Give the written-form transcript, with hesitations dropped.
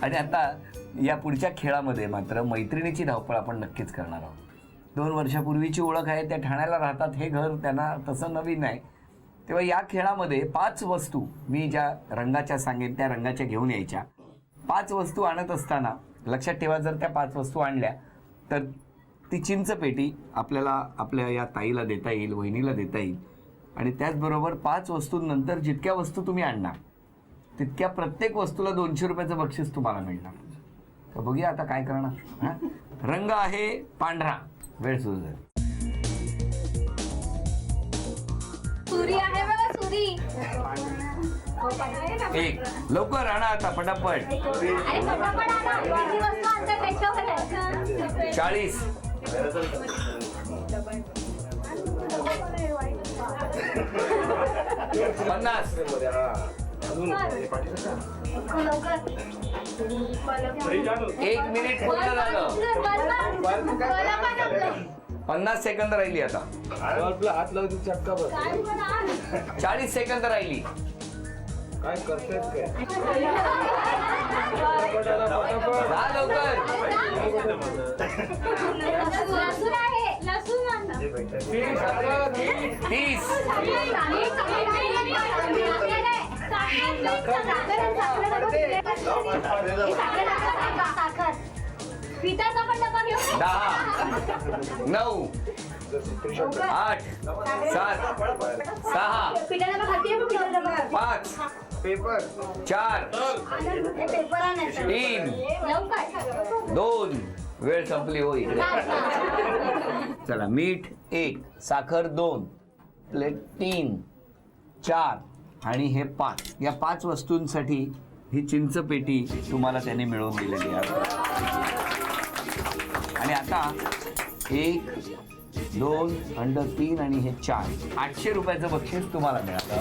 आणि आता या पुढच्या खेळामध्ये मात्र मैत्रिणीची धावपळ आपण नक्कीच करणार आहोत. 2 वर्षापूर्वीची ओळख आहे, त्या ठाण्याला राहतात, हे घर त्यांना तसं नवीन नाही. तेव्हा या खेळामध्ये 5 वस्तू मी ज्या रंगाच्या सांगेन त्या रंगाच्या घेऊन यायच्या. 5 वस्तू आणत असताना लक्षात ठेवा, जर त्या 5 वस्तू आणल्या तर ती चिंच पेटी आपल्याला आपल्या या ताईला देता येईल, वहिनीला देता येईल. आणि त्याचबरोबर 5 वस्तूंनंतर जितक्या वस्तू तुम्ही आणणार तितक्या प्रत्येक वस्तूला 200 रुपयाचं बक्षीस तुम्हाला मिळणार. तर बघूया आता काय करणार. हां, रंग आहे पांढरा. वेळ सुरू झाली. सुरी आहे बघा, सुरी. एक लवकर आणा आता पटापट. अरे पटापट आणा, किती वस्तू आणतात त्याच्यावर. 40. 50. लवकर. 1 मिनिट पूर्ण झालं. 50 सेकंद राहिली आता. हात लावते चटका बस. 40 सेकंद राहिली. काय करतेस काय? जा लवकर. लसूण आहे, लसूण आणा. 30. साखर. पिठाचा पण डबा घेऊ. 10. 9. 8. 7. 6. पिठाचा डबा खाते, पिठाचा डबा. 5. पेपर 4. पेपर आणायचा. 3. लवकर. 2. वेळ संपली हो इकडे. चला, मीठ 1, साखर 2, प्लेट 3, 4 आणि हे 5. या 5 वस्तूंसाठी ही चिंच पेटी तुम्हाला त्याने मिळवून दिलेली आहे. आणि आता 1, 2 अंडर 3 आणि हे 4, 800 रुपयाचं बक्षीस तुम्हाला मिळालं.